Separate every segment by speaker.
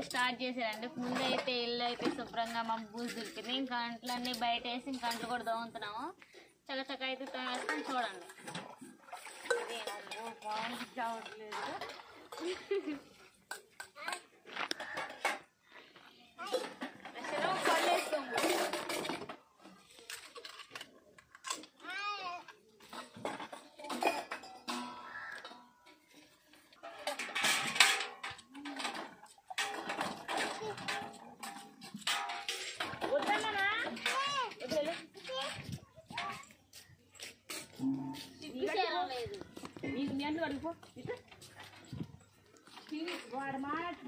Speaker 1: Start చేశారండి. ముందైతే ఇల్లు అయితే శుభ్రంగా మమ్మీ బూజు దులిపింది. ఇంకా అంట్లన్నీ బయట వేసి ఇంకా అంట్లు కూడా దోగుతున్నాము. చక్కచక్క అయితే తోమేస్తాం. చూడండి
Speaker 2: వాడు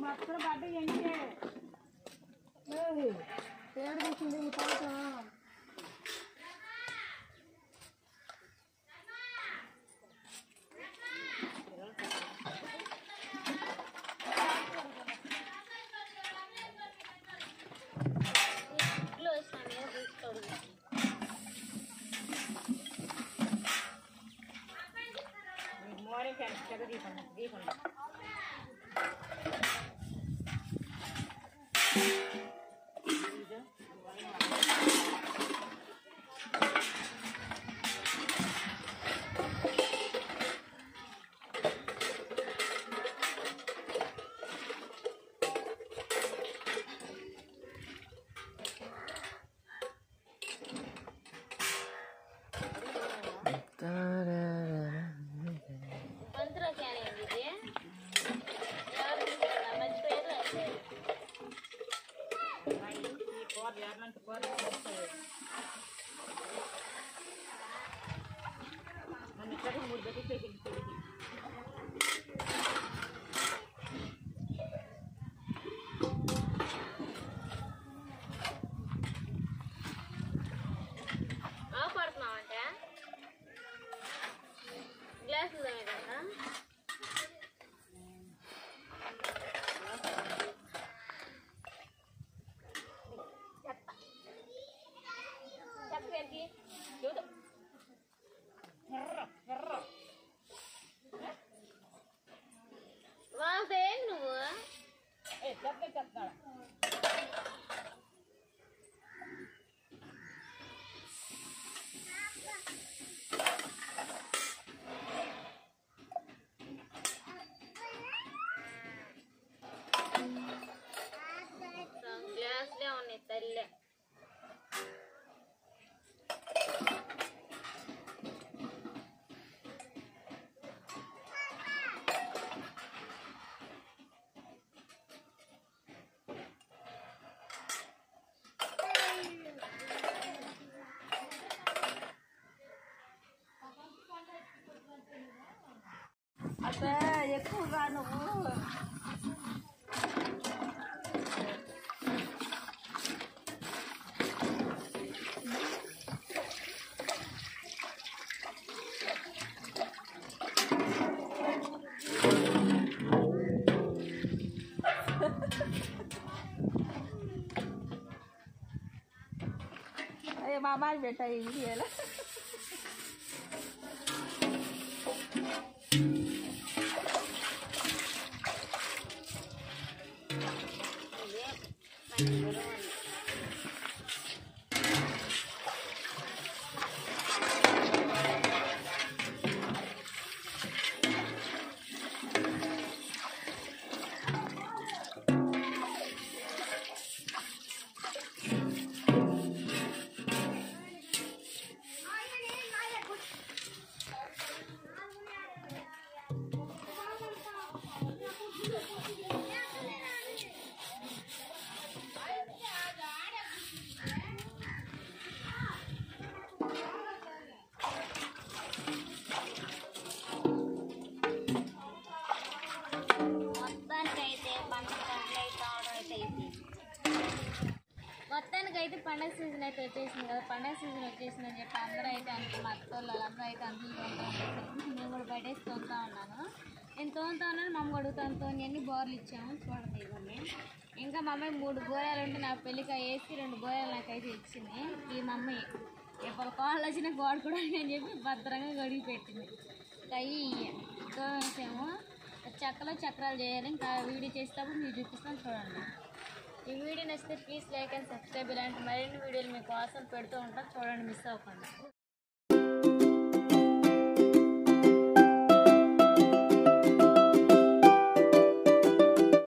Speaker 2: మొత్తం పడ్డ ఏంటే పేరు కూర్చుంది ఈ పాట మార్నింగ్ కరెక్ట్గా దీపం
Speaker 1: ఆపడుతున్నామంటే గ్లాసులు కదా నువ్వు గ్లాసులే ఉన్నాయి తల్లే.
Speaker 2: అదే ఎక్కువగా నువ్వు అదే మా అమ్మాయి పెట్టాయి వీడియోలో
Speaker 1: మొత్తానికైతే పండగ సీజన్ అయితే వచ్చేసింది కదా. పండగ సీజన్ వచ్చేసిందని చెప్పి అందరూ అయితే అంటే మా అత్తోళ్ళు వాళ్ళందరూ అయితే అంటులు తోముతూ ఉంటారు. నేను కూడా బయటేసి తోముతూ ఉన్నాను. నేను తోముతా ఉన్నాను. మా అమ్మ అడుగుతాను తోని అన్ని బోర్లు ఇచ్చాము. చూడండి ఇవన్నీ. ఇంకా మా అమ్మాయి 3 బోయాలు ఉంటే నాకు పెళ్ళికి వేసి 2 బోయాలు నాకైతే ఇచ్చింది. ఈ మా అమ్మాయి ఎప్పుడు కాళ్ళు వచ్చినా గోడ కూడా అని చెప్పి భద్రంగా గడిగి పెట్టింది. అవి తోమేసాము. చెక్కలో చక్రాలు చేయాలి. ఇంకా వీడియో చేసేటప్పుడు మీరు చూపిస్తాను చూడండి. ఈ వీడియో నచ్చితే ప్లీజ్ లైక్ అండ్ సబ్స్క్రైబ్. ఇలాంటి మరిన్ని వీడియోలు మీకోసం పెడుతూ ఉంటాను, చూడండి, మిస్ అవ్వకుండా.